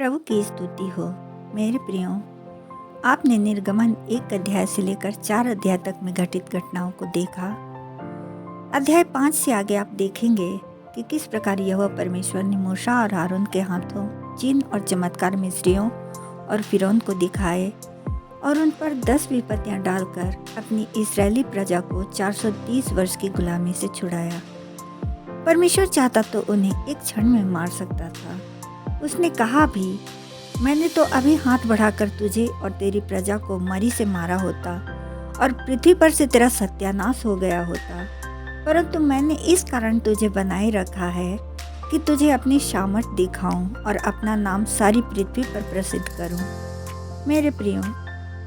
प्रभु की स्तुति हो। मेरे प्रियो, आपने निर्गमन 1 अध्याय से लेकर 4 अध्याय तक में घटित घटनाओं को देखा। अध्याय 5 से आगे आप देखेंगे कि किस प्रकार यहोवा परमेश्वर ने मूसा और हारून के हाथों चिन्ह और चमत्कार मिस्रियों और फिरौन को दिखाए और उन पर 10 विपत्तियां डालकर अपनी इस्राएली प्रजा को 430 वर्ष की गुलामी से छुड़ाया। परमेश्वर चाहता तो उन्हें एक क्षण में मार सकता था। उसने कहा भी, मैंने तो अभी हाथ बढ़ाकर तुझे और तेरी प्रजा को मरी से मारा होता और पृथ्वी पर से तेरा सत्यानाश हो गया होता, परंतु मैंने इस कारण तुझे बनाए रखा है कि तुझे अपनी सामर्थ दिखाऊं और अपना नाम सारी पृथ्वी पर प्रसिद्ध करूं। मेरे प्रियो,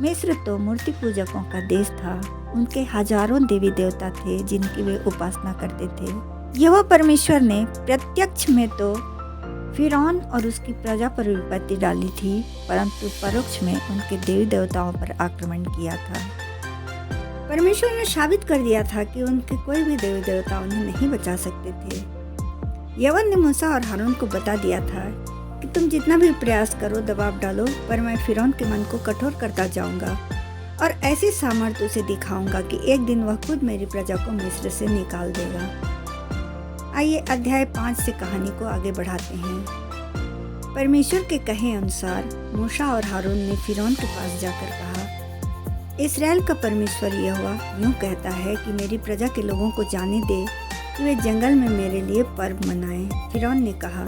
मिस्र तो मूर्ति पूजकों का देश था। उनके हजारों देवी देवता थे जिनकी वे उपासना करते थे। यहोवा परमेश्वर ने प्रत्यक्ष में तो फिरौन और उसकी प्रजा पर विपत्ति डाली थी, परंतु परोक्ष में उनके देवी देवताओं पर आक्रमण किया था। परमेश्वर ने साबित कर दिया था कि उनके कोई भी देवी देवता उन्हें नहीं बचा सकते थे। यहोवा ने मूसा और हारून को बता दिया था कि तुम जितना भी प्रयास करो, दबाव डालो, पर मैं फिरौन के मन को कठोर करता जाऊंगा और ऐसी सामर्थ्य उसे दिखाऊंगा कि एक दिन वह खुद मेरी प्रजा को मिस्र से निकाल देगा। आइए अध्याय 5 से कहानी को आगे बढ़ाते हैं। परमेश्वर के कहे अनुसार मूसा और हारून ने फिरौन के पास जाकर कहा, इस्राएल का परमेश्वर यहोवा यूं कहता है कि मेरी प्रजा के लोगों को जाने दे कि वे जंगल में मेरे लिए पर्व मनाएं। फिरौन ने कहा,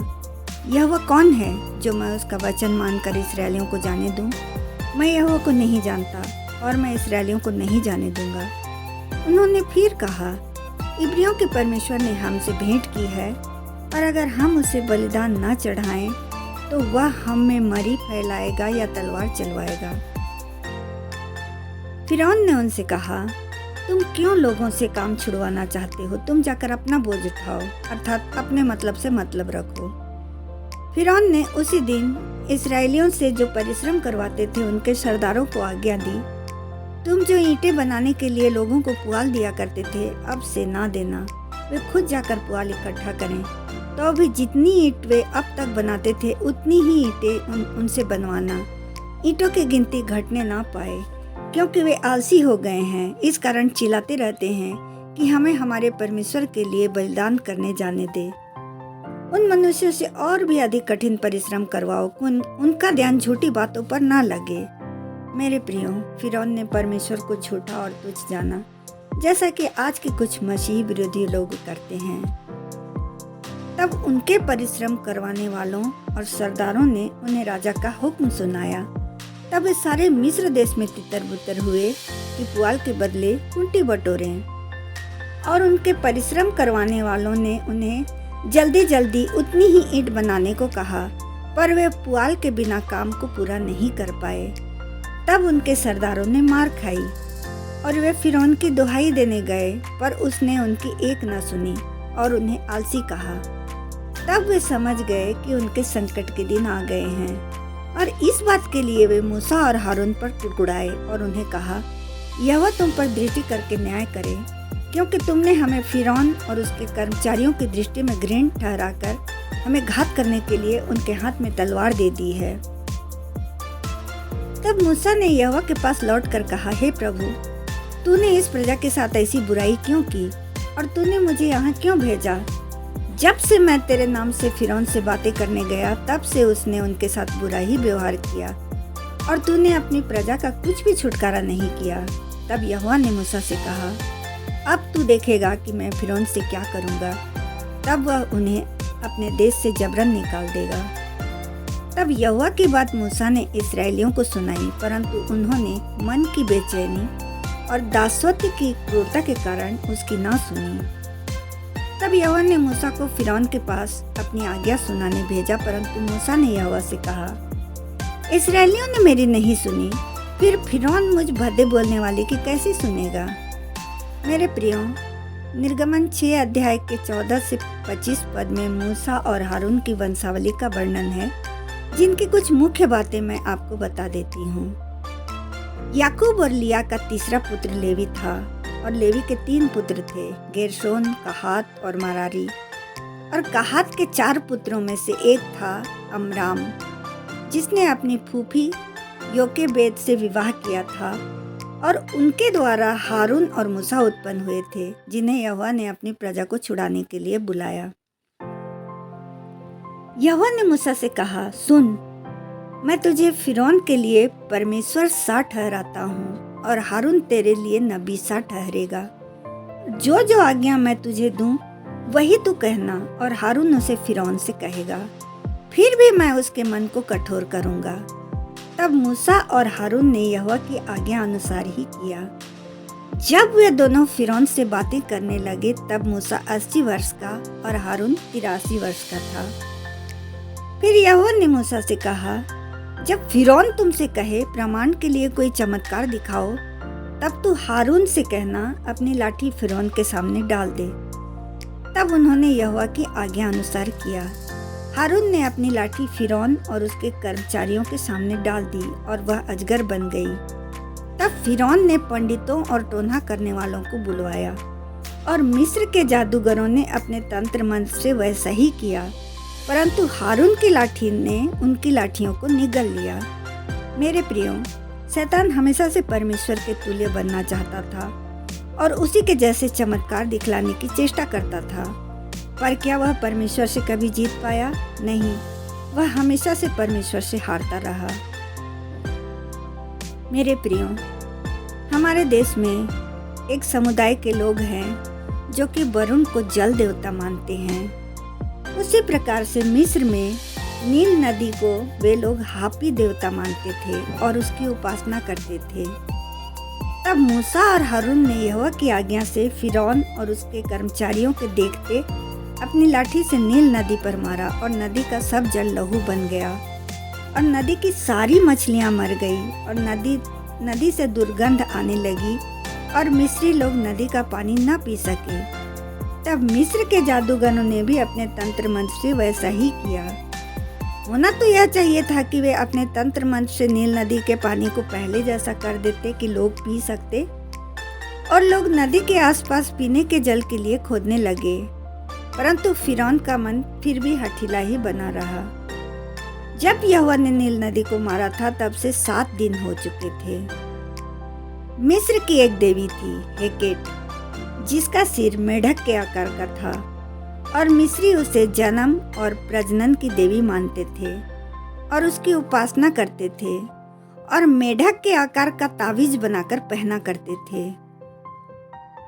यहोवा कौन है जो मैं उसका वचन मानकर इसराइलियों को जाने दूं? मैं यहोवा को नहीं जानता और मैं इसराइलियों को नहीं जाने दूंगा। उन्होंने फिर कहा, इब्रियों के परमेश्वर ने हमसे भेंट की है और अगर हम उसे बलिदान न चढ़ाएं तो वह हम में मरी फैलाएगा या तलवार चलवाएगा। फिरौन ने उनसे कहा, तुम क्यों लोगों से काम छुड़वाना चाहते हो? तुम जाकर अपना बोझ उठाओ, अर्थात अपने मतलब से मतलब रखो। फिरौन ने उसी दिन इस्राएलियों से जो परिश्रम करवाते थे उनके सरदारों को आज्ञा दी, तुम जो ईंटें बनाने के लिए लोगों को पुआल दिया करते थे, अब से ना देना। वे खुद जाकर पुआल इकट्ठा करें। तो भी जितनी ईंट वे अब तक बनाते थे उतनी ही ईंटें उनसे बनवाना। ईंटों की गिनती घटने ना पाए, क्योंकि वे आलसी हो गए हैं। इस कारण चिल्लाते रहते हैं कि हमें हमारे परमेश्वर के लिए बलिदान करने जाने दे। उन मनुष्यों से और भी अधिक कठिन परिश्रम करवाओ, उनका ध्यान झूठी बातों पर ना लगे। मेरे प्रियो, फिरौन ने परमेश्वर को झूठा और तुच्छ जाना, जैसा कि आज के कुछ मसीही विरोधी लोग करते हैं। तब उनके परिश्रम करवाने वालों और सरदारों ने उन्हें राजा का हुक्म सुनाया। तब वे सारे मिस्र देश में तितर-बितर हुए कि पुआल के बदले कुंटी बटोरें, और उनके परिश्रम करवाने वालों ने उन्हें जल्दी जल्दी उतनी ही ईंट बनाने को कहा, पर वे पुआल के बिना काम को पूरा नहीं कर पाए। तब उनके सरदारों ने मार खाई और वे फिरौन की दुहाई देने गए, पर उसने उनकी एक न सुनी और उन्हें आलसी कहा। तब वे समझ गए कि उनके संकट के दिन आ गए हैं, और इस बात के लिए वे मूसा और हारून पर कुड़कुड़ाए और उन्हें कहा, यहोवा तुम पर दृष्टि करके न्याय करे, क्योंकि तुमने हमें फिरौन और उसके कर्मचारियों की दृष्टि में घृण ठहराकर हमें घात करने के लिए उनके हाथ में तलवार दे दी है। तब मूसा ने यहोवा के पास लौटकर कहा, हे प्रभु, तूने इस प्रजा के साथ ऐसी बुराई क्यों की और तूने मुझे यहाँ क्यों भेजा? जब से मैं तेरे नाम से फिरौन से बातें करने गया, तब से उसने उनके साथ बुरा ही व्यवहार किया और तूने अपनी प्रजा का कुछ भी छुटकारा नहीं किया। तब यहोवा ने मूसा से कहा, अब तू देखेगा कि मैं फिरौन से क्या करूँगा। तब वह उन्हें अपने देश से जबरन निकाल देगा। तब यहोवा की बात मूसा ने इस्राएलियों को सुनाई, परंतु उन्होंने मन की बेचैनी और दासत्व की क्रूरता के कारण उसकी ना सुनी। तब यहोवा ने मूसा को फिरौन के पास अपनी आज्ञा सुनाने भेजा, परंतु मूसा ने यहोवा से कहा, इस्राएलियों ने मेरी नहीं सुनी, फिर फिरौन मुझ भद्दे बोलने वाले की कैसे सुनेगा? मेरे प्रियो, निर्गमन 6 अध्याय के 14 से 25 पद में मूसा और हारून की वंशावली का वर्णन है, जिनकी कुछ मुख्य बातें मैं आपको बता देती हूँ। याकूब और लिया का तीसरा पुत्र लेवी था, और लेवी के 3 पुत्र थे, गेरशोन, कहात और मरारी। और कहात के 4 पुत्रों में से एक था अमराम। जिसने अपनी फूफी योकेबेद से विवाह किया था, और उनके द्वारा हारून और मूसा उत्पन्न हुए थे, जिन्हें यहोवा ने अपनी प्रजा को छुड़ाने के लिए बुलाया। यहोवा ने मूसा से कहा, सुन, मैं तुझे फिरौन के लिए परमेश्वर सा ठहराता हूँ और हारून तेरे लिए नबी सा ठहरेगा। जो जो आज्ञा मैं तुझे दूं वही तू कहना, और हारून उसे फिरौन से कहेगा, फिर भी मैं उसके मन को कठोर करूँगा। तब मूसा और हारून ने यहोवा की आज्ञा अनुसार ही किया। जब वे दोनों फिरौन से बातें करने लगे, तब मूसा 80 वर्ष का और हारून 83 वर्ष का था। फिर यहोवा ने मूसा से कहा, जब फिरौन तुमसे कहे प्रमाण के लिए कोई चमत्कार दिखाओ, तब तू हारून से कहना, अपनी लाठी फिरौन के सामने डाल दे। तब उन्होंने यहोवा की आज्ञा अनुसार किया। हारून ने अपनी लाठी फिरौन और उसके कर्मचारियों के सामने डाल दी और वह अजगर बन गई। तब फिरौन ने पंडितों और टोना करने वालों को बुलवाया, और मिस्र के जादूगरों ने अपने तंत्र मंत्र से वैसा ही किया, परंतु हारून की लाठी ने उनकी लाठियों को निगल लिया। मेरे प्रियो, शैतान हमेशा से परमेश्वर के तुल्य बनना चाहता था और उसी के जैसे चमत्कार दिखलाने की चेष्टा करता था, पर क्या वह परमेश्वर से कभी जीत पाया? नहीं, वह हमेशा से परमेश्वर से हारता रहा। मेरे प्रियो, हमारे देश में एक समुदाय के लोग हैं जो कि वरुण को जल देवता मानते हैं। उसी प्रकार से मिस्र में नील नदी को वे लोग हापी देवता मानते थे और उसकी उपासना करते थे। तब मूसा और हारून ने यहोवा की आज्ञा से फिरौन और उसके कर्मचारियों के देखते अपनी लाठी से नील नदी पर मारा, और नदी का सब जल लहू बन गया, और नदी की सारी मछलियां मर गई, और नदी से दुर्गंध आने लगी, और मिस्री लोग नदी का पानी न पी सके। तब मिस्र के जादूगरों ने भी अपने तंत्र मंत्र से वैसा ही किया। होना तो यह चाहिए था कि वे अपने तंत्र मंत्र से नील नदी के पानी को पहले जैसा कर देते कि लोग पी सकते, और लोग नदी के आसपास पीने के जल के लिए खोदने लगे। परंतु फिरौन का मन फिर भी हठीला ही बना रहा। जब यहोवा ने नील नदी को मारा था, तब से 7 दिन हो चुके थे। मिस्र की एक देवी थी, हेकेट, जिसका सिर मेढक के आकार का था, और मिस्री उसे जन्म और प्रजनन की देवी मानते थे और उसकी उपासना करते थे, और मेढक के आकार का तावीज बनाकर पहना करते थे।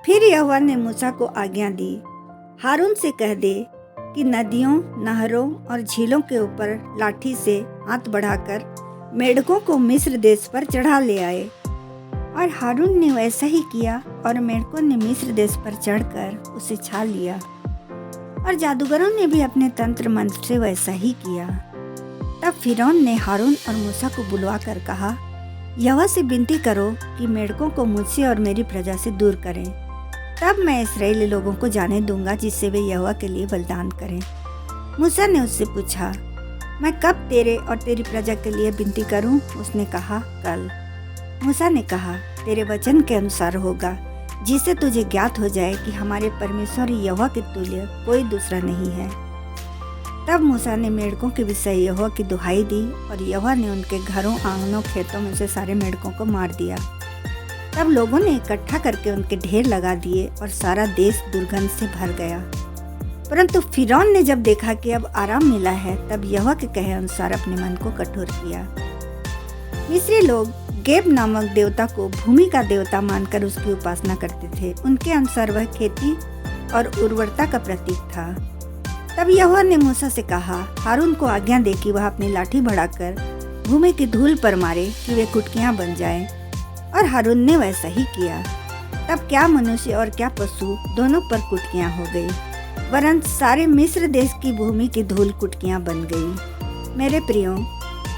फिर यहोवा ने मूसा को आज्ञा दी, हारून से कह दे कि नदियों, नहरों और झीलों के ऊपर लाठी से हाथ बढ़ाकर मेढकों को मिस्र देश पर चढ़ा ले आए। और हारून ने वैसा ही किया, और मेढकों ने मिस्र देश पर चढ़कर उसे छा लिया, और जादूगरों ने भी अपने तंत्र मंत्र से वैसा ही किया। तब फिरौन ने हारून और मूसा को बुलवा कर कहा, यहोवा से विनती करो कि मेढकों को मुझसे और मेरी प्रजा से दूर करें, तब मैं इस्राएली लोगों को जाने दूंगा, जिससे वे यहोवा के लिए बलिदान करें। मूसा ने उससे पूछा, मैं कब तेरे और तेरी प्रजा के लिए विनती करूं? उसने कहा, कल। मूसा ने कहा, तेरे वचन के अनुसार होगा, जिससे तुझे ज्ञात हो जाए कि हमारे परमेश्वर यहोवा के तुल्य कोई दूसरा नहीं है। तब मूसा ने मेढकों के विषय यहोवा की दुहाई दी, और यहोवा ने उनके घरों, आंगनों, खेतों में से सारे मेढकों को मार दिया। तब लोगों ने इकट्ठा करके उनके ढेर लगा दिए, और सारा देश दुर्गंध से भर गया। परंतु फिरौन ने जब देखा कि अब आराम मिला है, तब यहोवा के कहे अनुसार अपने मन को कठोर किया। मिस्री लोग गेब नामक देवता को भूमि का देवता मानकर उसकी उपासना करते थे। उनके अनुसार वह खेती और उर्वरता का प्रतीक था। तब यहोवा ने मूसा से कहा, हारून को आज्ञा दे कि वह अपनी लाठी बढ़ाकर भूमि की धूल पर मारे कि वे कुटकियां बन जाएं। और हारून ने वैसा ही किया। तब क्या मनुष्य और क्या पशु दोनों पर कुटकियां हो गई, वरन सारे मिस्र देश की भूमि की धूल कुटकियां बन गई। मेरे प्रियो,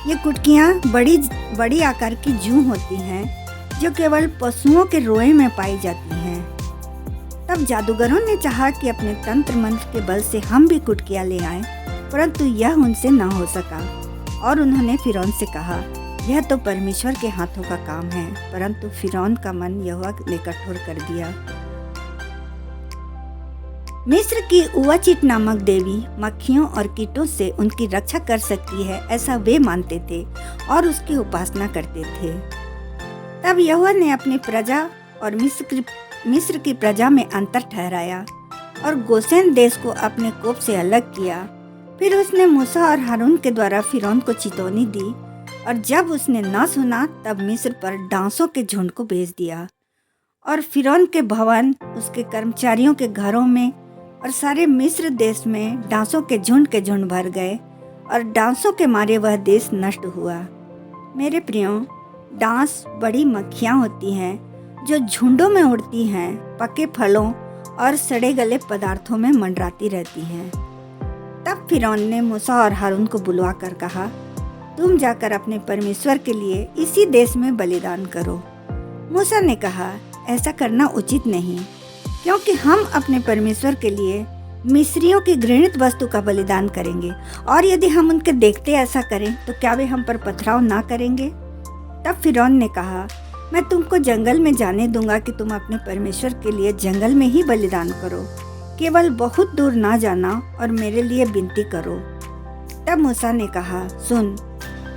ये कुटकियां बड़ी आकार की जूं होती हैं, जो केवल पशुओं के रोए में पाई जाती हैं। तब जादूगरों ने चाहा कि अपने तंत्र मंत्र के बल से हम भी कुटकियां ले आएं, परंतु यह उनसे न हो सका। और उन्होंने फिरौन से कहा, यह तो परमेश्वर के हाथों का काम है। परंतु फिरौन का मन यहोवा ने कठोर कर दिया। मिस्र की उवाचिट नामक देवी मक्खियों और कीटों से उनकी रक्षा कर सकती है, ऐसा वे मानते थे और उसकी उपासना करते थे। तब यहोवा ने अपनी प्रजा और मिस्र की प्रजा में अंतर ठहराया और गोसेन देश को अपने कोप से अलग किया। फिर उसने मूसा और हारून के द्वारा फिरौन को चेतावनी दी और जब उसने न सुना तब मिस्र पर डांसों के झुंड को भेज दिया और फिरौन के भवन, उसके कर्मचारियों के घरों में और सारे मिस्र देश में डांसों के झुंड भर गए और डांसों के मारे वह देश नष्ट हुआ। मेरे प्रियो, डांस बड़ी मक्खियाँ होती हैं जो झुंडों में उड़ती हैं, पके फलों और सड़े गले पदार्थों में मंडराती रहती हैं। तब फिरौन ने मूसा और हारून को बुलवा कर कहा, तुम जाकर अपने परमेश्वर के लिए इसी देश में बलिदान करो। मूसा ने कहा, ऐसा करना उचित नहीं, क्योंकि हम अपने परमेश्वर के लिए मिस्रियों की घृणित वस्तु का बलिदान करेंगे और यदि हम उनके देखते ऐसा करें तो क्या वे हम पर पथराव ना करेंगे। तब फिरौन ने कहा, मैं तुमको जंगल में जाने दूंगा कि तुम अपने परमेश्वर के लिए जंगल में ही बलिदान करो, केवल बहुत दूर ना जाना और मेरे लिए विनती करो। तब मूसा ने कहा, सुन,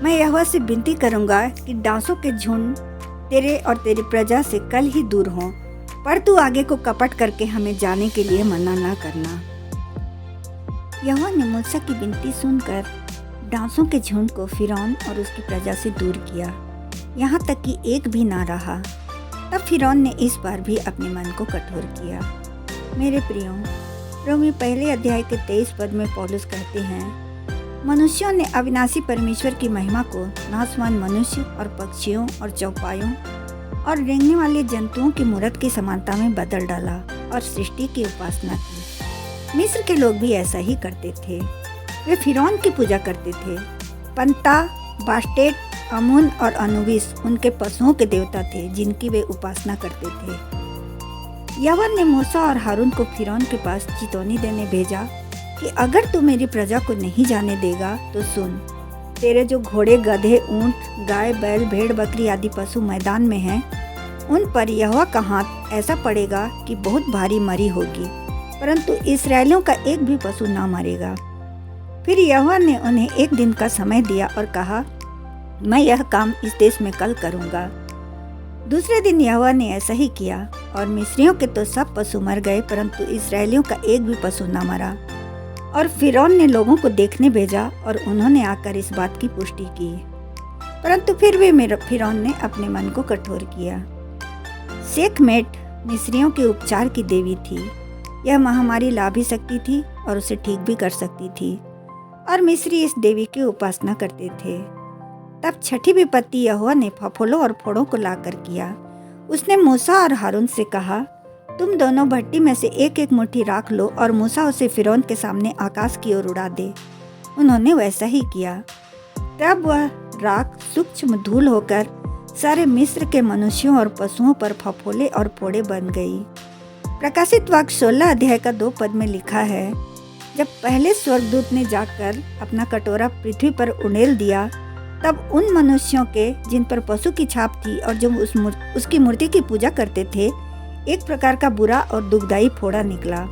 मैं यहोवा से विनती करूंगा कि डांसों के झुंड तेरे और तेरी प्रजा से कल ही दूर हों, पर तू आगे को कपट करके हमें जाने के लिए मना ना करना। यहोवा ने मूसा की विनती सुनकर डांसों के झुंड को फिरौन और उसकी प्रजा से दूर किया, यहाँ तक कि एक भी ना रहा। तब फिरौन ने इस बार भी अपने मन को कठोर किया। मेरे प्रियो, रोमी पहले अध्याय के 23 पद में पौलुस कहते हैं, मनुष्यों ने अविनाशी परमेश्वर की महिमा को नासवान मनुष्य और पक्षियों और चौपायों और रेंगने वाले जंतुओं की मूरत की समानता में बदल डाला और सृष्टि की उपासना की। मिस्र के लोग भी ऐसा ही करते थे। वे फिरौन की पूजा करते थे। पंता, बास्टेट, अमून और अनुबिस उनके पशुओं के देवता थे जिनकी वे उपासना करते थे। यहोवा ने मूसा और हारून को फिरौन के पास चेतावनी देने भेजा कि अगर तू मेरी प्रजा को नहीं जाने देगा तो सुन, तेरे जो घोड़े, गधे, ऊंट, गाय, बैल, भेड़, बकरी आदि पशु मैदान में हैं, उन पर यहोवा का हाथ ऐसा पड़ेगा कि बहुत भारी मरी होगी, परंतु इस्राएलियों का एक भी पशु ना मरेगा। फिर यहोवा ने उन्हें एक दिन का समय दिया और कहा, मैं यह काम इस देश में कल करूँगा। दूसरे दिन यहोवा ने ऐसा ही किया और मिस्रियों के तो सब पशु मर गए, परंतु इस्राएलियों का एक भी पशु न मरा। और फिरौन ने लोगों को देखने भेजा और उन्होंने आकर इस बात की पुष्टि की, परंतु फिर भी फिरौन ने अपने मन को कठोर किया। सेखमेट मिस्रियों के उपचार की देवी थी। यह महामारी ला भी सकती थी और उसे ठीक भी कर सकती थी, और मिस्री इस देवी की उपासना करते थे। तब छठी विपत्ति यहोवा ने फफोलों और फोड़ों को लाकर किया। उसने मूसा और हारून से कहा, तुम दोनों भट्टी में से एक एक मुट्ठी राख लो और मूसा उसे फिरौन के सामने आकाश की ओर उड़ा दे। उन्होंने वैसा ही किया। तब वह राख सूक्ष्म धूल होकर सारे मिस्र के मनुष्यों और पशुओं पर फफोले और फोड़े बन गई। प्रकाशित वाक्य 16 अध्याय का 2 पद में लिखा है, जब पहले स्वर्गदूत ने जाकर अपना कटोरा पृथ्वी पर उंडेल दिया, तब उन मनुष्यों के जिन पर पशु की छाप थी और जो उसकी मूर्ति की पूजा करते थे, एक प्रकार का बुरा और दुखदायी फोड़ा निकला।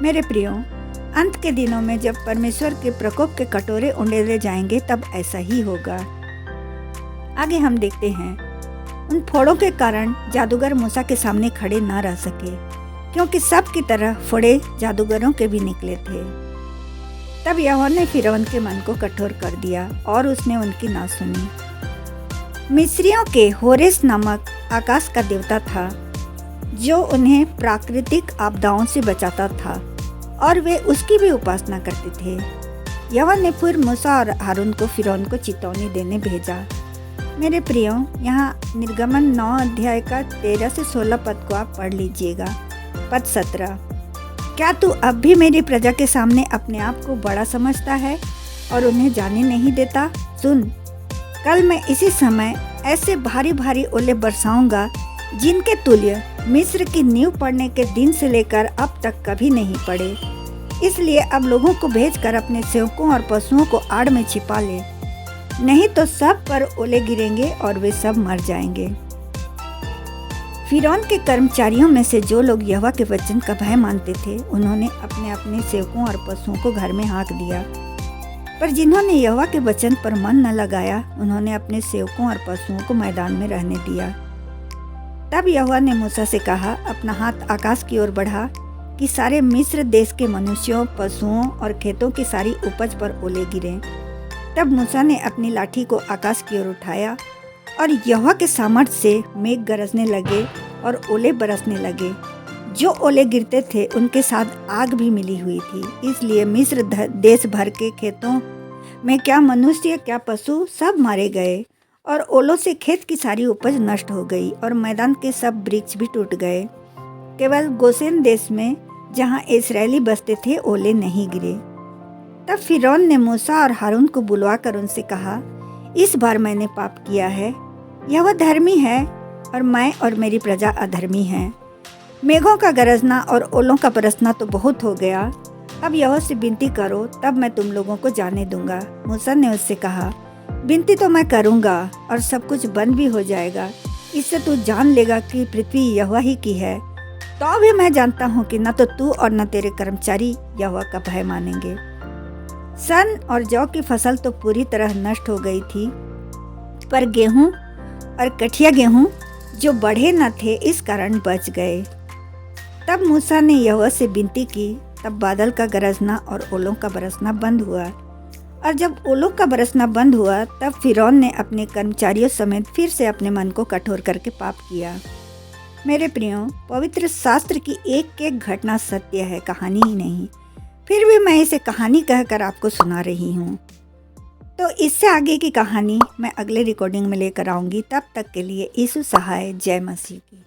मेरे प्रियो, अंत के दिनों में जब परमेश्वर के प्रकोप के कटोरे उंडेले जाएंगे तब ऐसा ही होगा। आगे हम देखते हैं, उन फोड़ों के कारण जादूगर मूसा के सामने खड़े न रह सके, क्योंकि सब की तरह फोड़े जादूगरों के भी निकले थे। तब यहोवा ने फिरौन के मन को कठोर कर दिया और उसने उनकी ना सुनी। मिस्रियों के होरेस नामक आकाश का देवता था, जो उन्हें प्राकृतिक आपदाओं से बचाता था, और वे उसकी भी उपासना करते थे। यहोवा ने फिर मूसा और हारून को फिरौन को चेतावनी देने भेजा। मेरे प्रियो, यहाँ निर्गमन 9 अध्याय का 13 से 16 पद को आप पढ़ लीजिएगा। पद 17, क्या तू अब भी मेरी प्रजा के सामने अपने आप को बड़ा समझता है और उन्हें जाने नहीं देता? सुन, कल मैं इसी समय ऐसे भारी भारी ओले बरसाऊंगा जिनके तुल्य मिस्र की नींव पड़ने के दिन से लेकर अब तक कभी नहीं पड़े। इसलिए अब लोगों को भेजकर अपने सेवकों और पशुओं को आड़ में छिपा ले, नहीं तो सब पर ओले गिरेंगे और वे सब मर जाएंगे। फिरौन के कर्मचारियों में से जो लोग यहोवा के वचन का भय मानते थे, उन्होंने अपने अपने सेवकों और पशुओं को घर में हाँक दिया। पर जिन्होंने यहोवा के वचन पर मन न लगाया, उन्होंने अपने सेवकों और पशुओं को मैदान में रहने दिया। तब यहोवा ने मूसा से कहा, अपना हाथ आकाश की ओर बढ़ा कि सारे मिस्र देश के मनुष्यों, पशुओं और खेतों की सारी उपज पर ओले गिरे। तब मूसा ने अपनी लाठी को आकाश की ओर उठाया और यहोवा के सामर्थ से मेघ गरजने लगे और ओले बरसने लगे। जो ओले गिरते थे उनके साथ आग भी मिली हुई थी। इसलिए मिस्र देश भर के खेतों में क्या मनुष्य क्या पशु सब मारे गए और ओलों से खेत की सारी उपज नष्ट हो गई और मैदान के सब वृक्ष भी टूट गए। केवल गोसेन देश में जहाँ इस्राएली बसते थे ओले नहीं गिरे। तब फिरौन ने मूसा और हारून को बुलवाकर उनसे कहा, इस बार मैंने पाप किया है। यहोवा धर्मी है और मैं और मेरी प्रजा अधर्मी है। मेघों का गरजना और ओलों का बरसना तो बहुत हो गया। अब यहोवा से विनती करो, तब मैं तुम लोगों को जाने दूंगा। मूसा ने उससे कहा, विनती तो मैं करूंगा और सब कुछ बंद भी हो जाएगा। इससे तू जान लेगा कि पृथ्वी यहोवा ही की है। तो भी मैं जानता हूँ कि न तो तू और न तेरे कर्मचारी यहोवा का भय मानेंगे। सन और जौ की फसल तो पूरी तरह नष्ट हो गई थी, पर गेहूं और कठिया गेहूं जो बढ़े न थे इस कारण बच गए। तब मूसा ने यहोवा से विनती की। तब बादल का गरजना और ओलों का बरसना बंद हुआ। और जब ओलों का बरसना बंद हुआ, तब फिरौन ने अपने कर्मचारियों समेत फिर से अपने मन को कठोर करके पाप किया। मेरे प्रियो, पवित्र शास्त्र की एक एक घटना सत्य है, कहानी ही नहीं। फिर भी मैं इसे कहानी कहकर आपको सुना रही हूँ। तो इससे आगे की कहानी मैं अगले रिकॉर्डिंग में लेकर आऊँगी। तब तक के लिए यीशु सहाय। जय मसीह की।